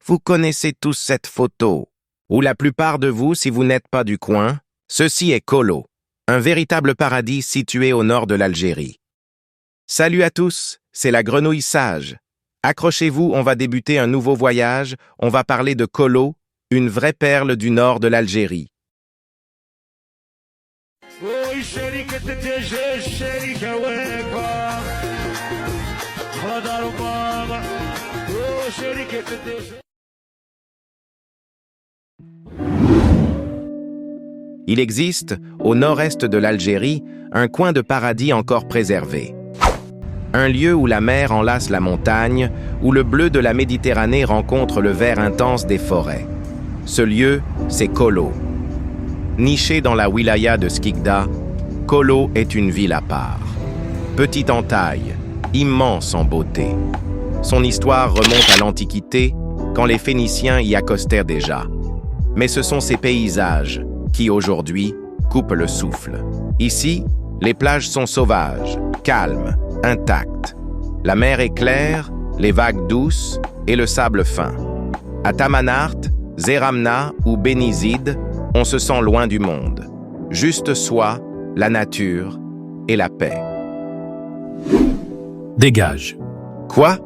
Vous connaissez tous cette photo, ou la plupart de vous si vous n'êtes pas du coin. Ceci est Kolo, un véritable paradis situé au nord de l'Algérie. Salut à tous, c'est la grenouille sage. Accrochez-vous, on va débuter un nouveau voyage, on va parler de Kolo, une vraie perle du nord de l'Algérie. Il existe, au nord-est de l'Algérie, un coin de paradis encore préservé. Un lieu où la mer enlace la montagne, où le bleu de la Méditerranée rencontre le vert intense des forêts. Ce lieu, c'est Kolo. Niché dans la wilaya de Skikda, Kolo est une ville à part. Petite en taille, immense en beauté. Son histoire remonte à l'Antiquité, quand les Phéniciens y accostèrent déjà. Mais ce sont ces paysages qui, aujourd'hui, coupent le souffle. Ici, les plages sont sauvages, calmes, intactes. La mer est claire, les vagues douces et le sable fin. À Tamanart, Zeramna ou Benizid, on se sent loin du monde. Juste soi, la nature et la paix. Dégage. Quoi?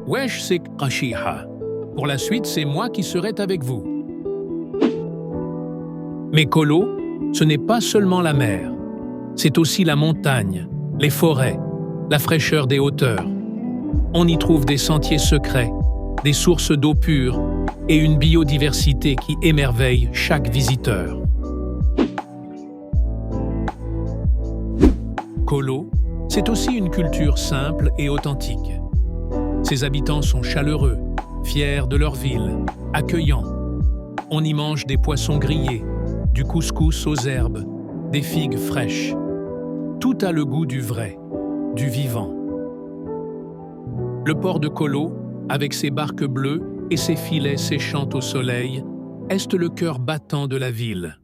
Wesh, c'est Qashiha. Pour la suite, c'est moi qui serai avec vous. Mais Kolo, ce n'est pas seulement la mer. C'est aussi la montagne, les forêts, la fraîcheur des hauteurs. On y trouve des sentiers secrets, des sources d'eau pure et une biodiversité qui émerveille chaque visiteur. Kolo, c'est aussi une culture simple et authentique. Ses habitants sont chaleureux, fiers de leur ville, accueillants. On y mange des poissons grillés, du couscous aux herbes, des figues fraîches. Tout a le goût du vrai, du vivant. Le port de Kolo, avec ses barques bleues et ses filets séchant au soleil, est le cœur battant de la ville.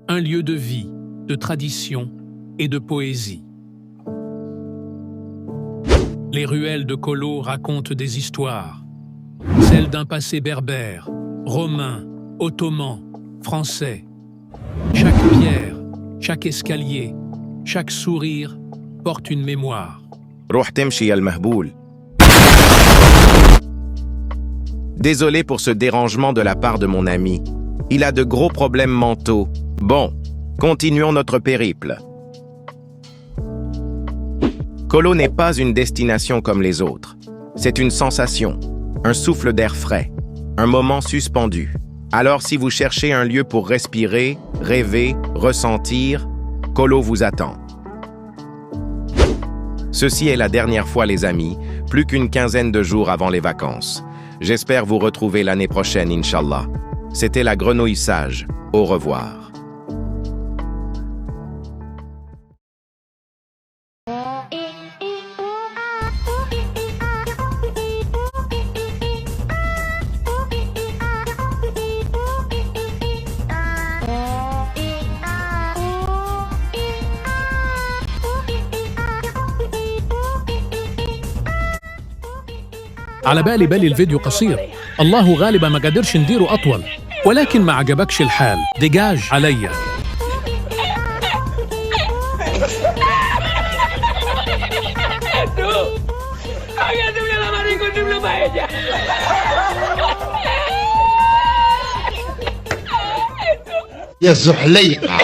Un lieu de vie, de tradition et de poésie. Les ruelles de Kolo racontent des histoires. Celles d'un passé berbère, romain, ottoman, français. Chaque pierre, chaque escalier, chaque sourire porte une mémoire. Désolé pour ce dérangement de la part de mon ami. Il a de gros problèmes mentaux. Bon, continuons notre périple. Kolo n'est pas une destination comme les autres. C'est une sensation, un souffle d'air frais, un moment suspendu. Alors si vous cherchez un lieu pour respirer, rêver, ressentir, Kolo vous attend. Ceci est la dernière fois les amis, plus qu'une quinzaine de jours avant les vacances. J'espère vous retrouver l'année prochaine, Inch'Allah. C'était la grenouille sage. Au revoir. على بالي الفيديو قصير. الله غالبا ما قدرش نديره أطول. ولكن ما عجبكش الحال. ديجاج عليا. يا زحليقة